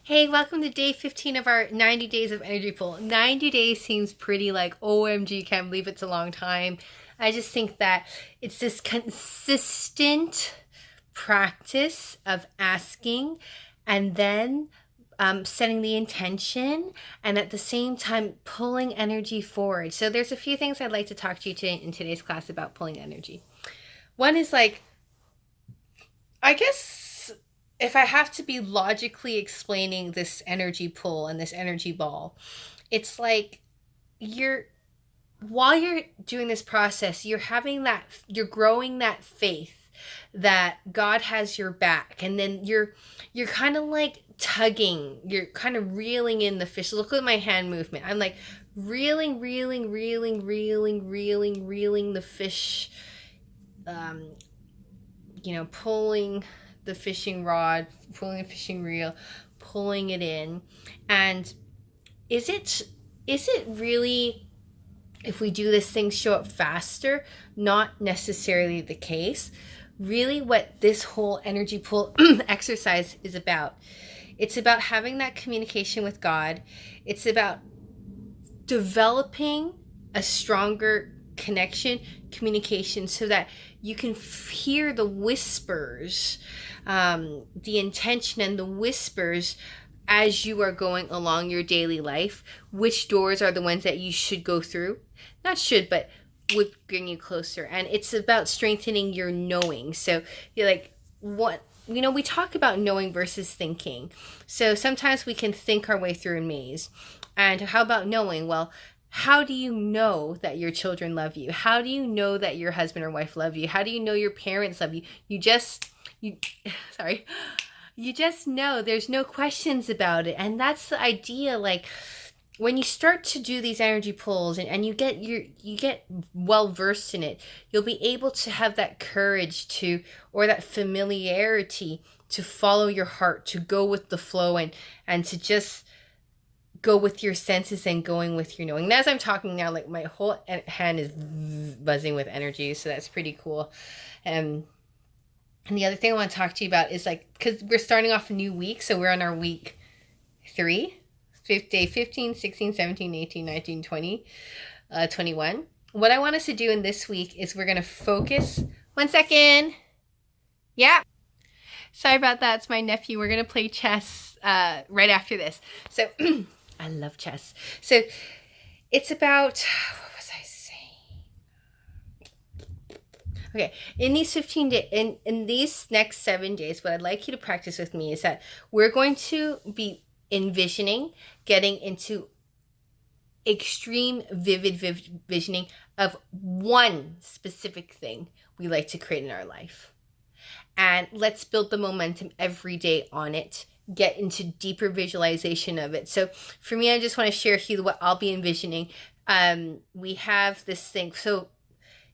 Hey, welcome to day 15 of our 90 days of energy pull. 90 days seems pretty like, OMG, can't believe it's a long time. I just think that it's this consistent practice of asking and then setting the intention and at the same time pulling energy forward. So there's a few things I'd like to talk to you today in today's class about pulling energy. One is like, I guess if I have to be logically explaining this energy pull and this energy ball, it's like you're while you're doing this process, you're growing that faith that God has your back, and then you're kind of like tugging, you're kind of reeling in the fish. Look at my hand movement. I'm like reeling the fish, um, pulling the fishing rod, pulling the fishing reel, pulling it in. And is it really, if we do this, things show up faster? Not necessarily the case. Really, what this whole energy pull exercise is about, it's about having that communication with God. It's about developing a stronger communication, so that you can hear the whispers, the intention and the whispers as you are going along your daily life. Which doors are the ones that you should go through? Not should, but would bring you closer. And it's about strengthening your knowing. So you're like, what? We talk about knowing versus thinking. So sometimes we can think our way through a maze. And how about knowing? Well, how do you know that your children love you? How do you know that your husband or wife love you? How do you know your parents love you? You just know. There's no questions about it. And that's the idea. Like, when you start to do these energy pulls and you get well versed in it, you'll be able to have that courage or that familiarity to follow your heart, to go with the flow, and to just go with your senses and going with your knowing. And as I'm talking now, like, my whole hand is buzzing with energy, so that's pretty cool. And the other thing I want to talk to you about is, like, because we're starting off a new week, so we're on our week 3, day 15, 16, 17, 18, 19, 20, 21. What I want us to do in this week is we're going to focus. 1 second. Yeah. Sorry about that. It's my nephew. We're going to play chess right after this. So I love chess. So it's about, what was I saying? Okay, in these 15 days, in these next 7 days, what I'd like you to practice with me is that we're going to be envisioning, getting into extreme vivid visioning of one specific thing we like to create in our life. And let's build the momentum every day on it. Get into deeper visualization of it. So for me, I just want to share with you what I'll be envisioning. We have this thing. So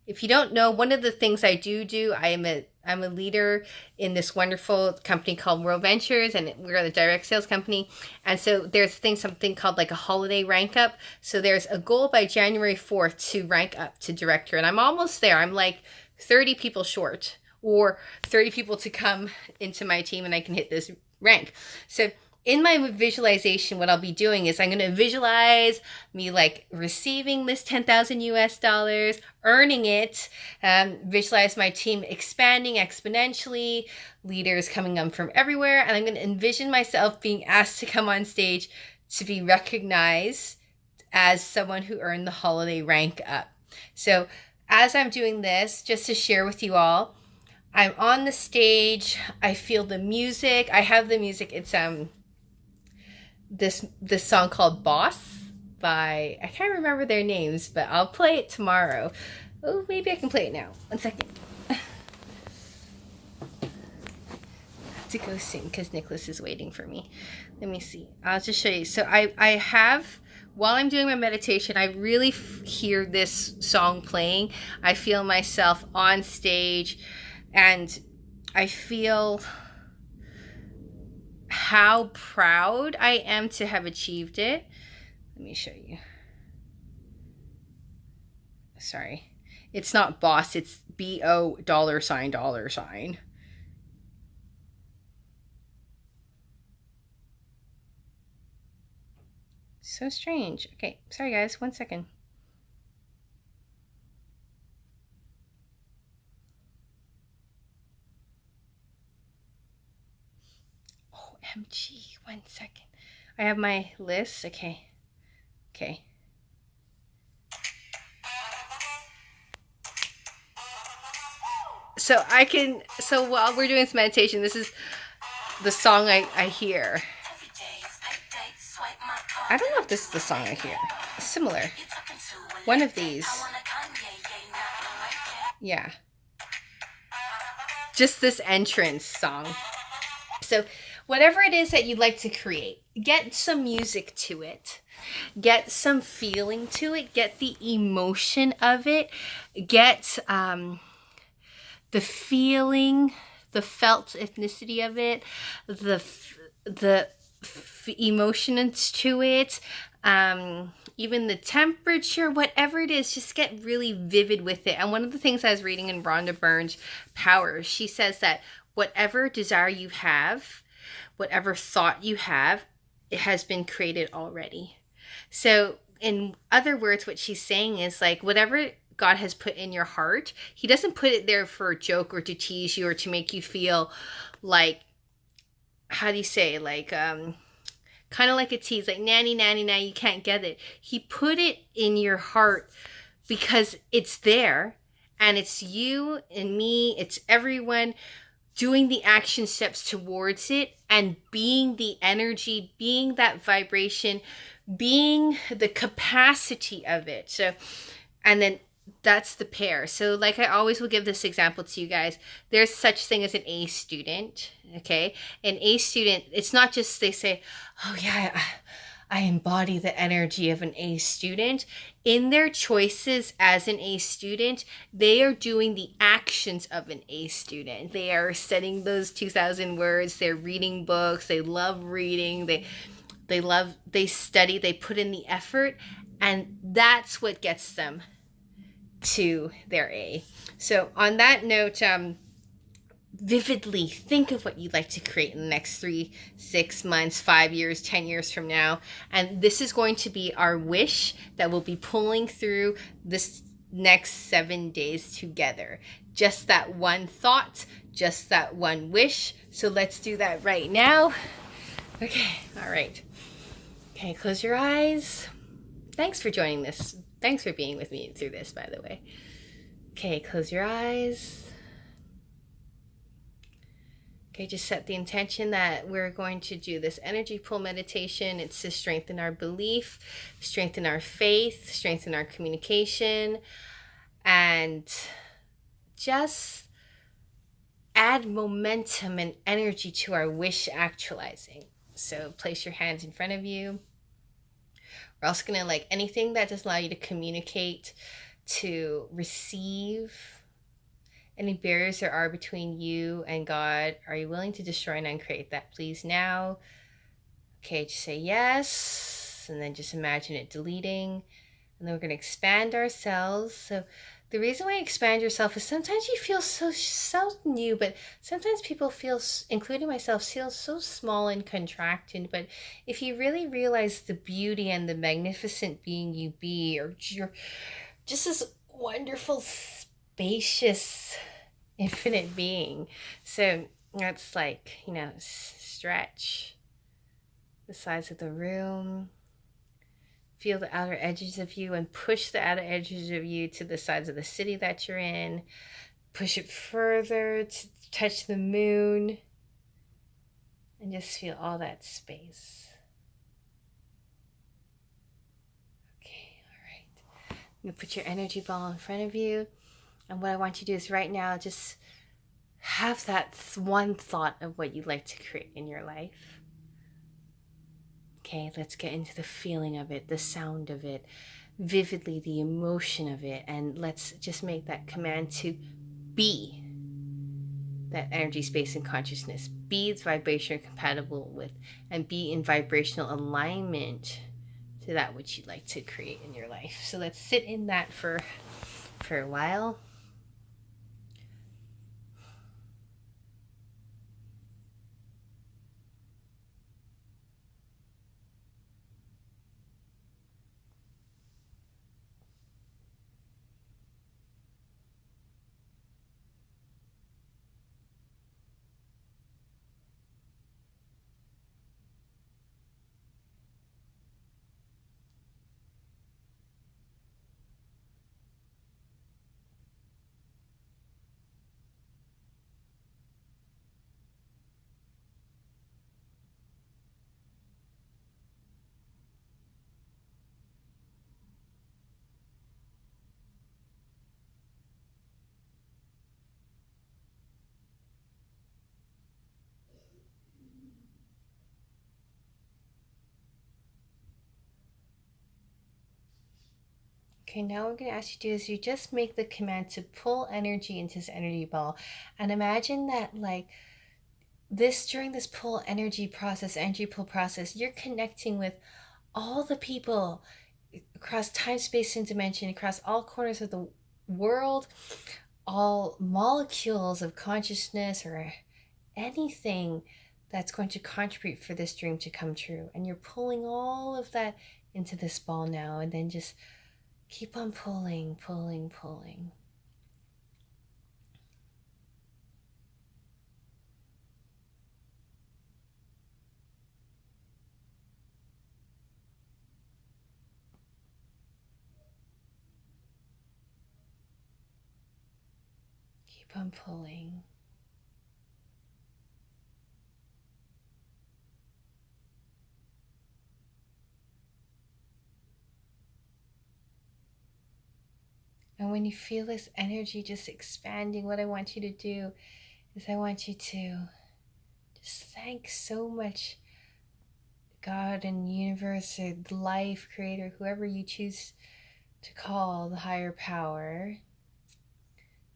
if you don't know, one of the things I do, I'm a leader in this wonderful company called World Ventures, and we're the direct sales company. And so there's something called like a holiday rank up. So there's a goal by January 4th to rank up to director. And I'm almost there. I'm like 30 people short, or 30 people to come into my team, and I can hit this rank. So in my visualization, what I'll be doing is I'm going to visualize me like receiving this 10,000 US dollars, earning it, visualize my team expanding exponentially, leaders coming up from everywhere. And I'm going to envision myself being asked to come on stage to be recognized as someone who earned the holiday rank up. So as I'm doing this, just to share with you all, I'm on the stage. I feel the music. I have the music. It's this song called Boss by, I can't remember their names, but I'll play it tomorrow. Oh, maybe I can play it now. 1 second. I have to go sing because Nicholas is waiting for me. Let me see. I'll just show you. So I have, while I'm doing my meditation, I really hear this song playing. I feel myself on stage, and I feel how proud I am to have achieved it. Let me show you. Sorry. It's not boss, it's B-O $. So strange. Okay, sorry guys, 1 second. OMG, 1 second. I have my list. Okay. Okay. So while we're doing this meditation, this is the song I hear. I don't know if this is the song I hear. Similar. One of these. Yeah. Just this entrance song. So whatever it is that you'd like to create, get some music to it. Get some feeling to it. Get the emotion of it. Get the feeling, the felt ethnicity of it, the emotions to it, even the temperature, whatever it is, just get really vivid with it. And one of the things I was reading in Rhonda Byrne's Power, she says that whatever desire you have, whatever thought you have, it has been created already. So in other words, what she's saying is like whatever God has put in your heart, he doesn't put it there for a joke or to tease you or to make you feel like, how do you say, like kind of like a tease, like nanny nanny now you can't get it. He put it in your heart because it's there, and it's you and me, it's everyone doing the action steps towards it and being the energy, being that vibration, being the capacity of it. So, and then that's the pair. So like I always will give this example to you guys. There's such thing as an A student, okay? An A student, it's not just they say, oh yeah, I embody the energy of an A student. In their choices as an A student, they are doing the actions of an A student. They are studying those 2,000 words. They're reading books. They love reading. They study. They put in the effort. And that's what gets them to their A. So on that note, vividly think of what you'd like to create in the next 3, 6 months, 5 years, 10 years from now. And this is going to be our wish that we'll be pulling through this next 7 days together. Just that one thought, just that one wish. So let's do that right now. Okay, all right. Okay, close your eyes. Thanks for joining this. Thanks for being with me through this, by the way. Okay, close your eyes. Okay, just set the intention that we're going to do this energy pull meditation. It's to strengthen our belief, strengthen our faith, strengthen our communication, and just add momentum and energy to our wish actualizing. So place your hands in front of you. We're also going to, like, anything that doesn't allow you to communicate, to receive, any barriers there are between you and God, are you willing to destroy and uncreate that, please, now? Okay, just say yes, and then just imagine it deleting. And then we're going to expand ourselves. So the reason why you expand yourself is sometimes you feel so new, but sometimes people feel, including myself, feel so small and contracted. But if you really realize the beauty and the magnificent being you be, or you're just this wonderful, spacious, infinite being. So that's like, stretch the size of the room. Feel the outer edges of you and push the outer edges of you to the sides of the city that you're in. Push it further to touch the moon. And just feel all that space. Okay, all right. I'm going to put your energy ball in front of you. And what I want you to do is right now just have that one thought of what you'd like to create in your life. Okay, let's get into the feeling of it, the sound of it, vividly the emotion of it, and let's just make that command to be that energy, space, and consciousness. Be its vibration compatible with, and be in vibrational alignment to that which you'd like to create in your life. So let's sit in that for a while. Okay, now what I'm going to ask you to do is you just make the command to pull energy into this energy ball. And imagine that, like, during this pull energy process, energy pull process, you're connecting with all the people across time, space, and dimension, across all corners of the world, all molecules of consciousness or anything that's going to contribute for this dream to come true. And you're pulling all of that into this ball now, and then just keep on pulling, pulling, pulling. Keep on pulling. And when you feel this energy just expanding, what I want you to do is I want you to just thank so much God and universe or life, creator, whoever you choose to call the higher power.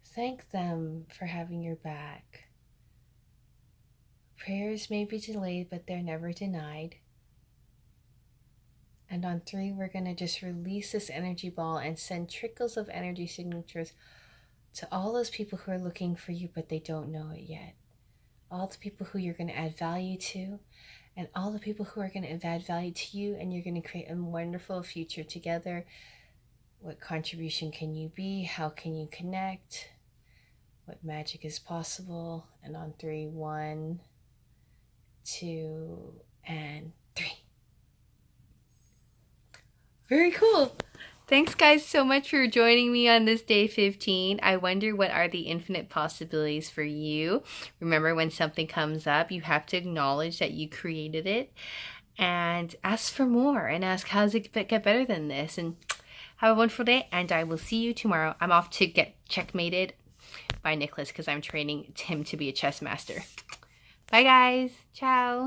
Thank them for having your back. Prayers may be delayed, but they're never denied. And on 3, we're going to just release this energy ball and send trickles of energy signatures to all those people who are looking for you, but they don't know it yet. All the people who you're going to add value to, and all the people who are going to add value to you, and you're going to create a wonderful future together. What contribution can you be? How can you connect? What magic is possible? And on 3, 1, 2, and 3. Very cool. Thanks guys so much for joining me on this day 15. I wonder what are the infinite possibilities for you. Remember, when something comes up, you have to acknowledge that you created it and ask for more and ask, how does it get better than this? And have a wonderful day, and I will see you tomorrow. I'm off to get checkmated by Nicholas because I'm training him to be a chess master. Bye guys. Ciao.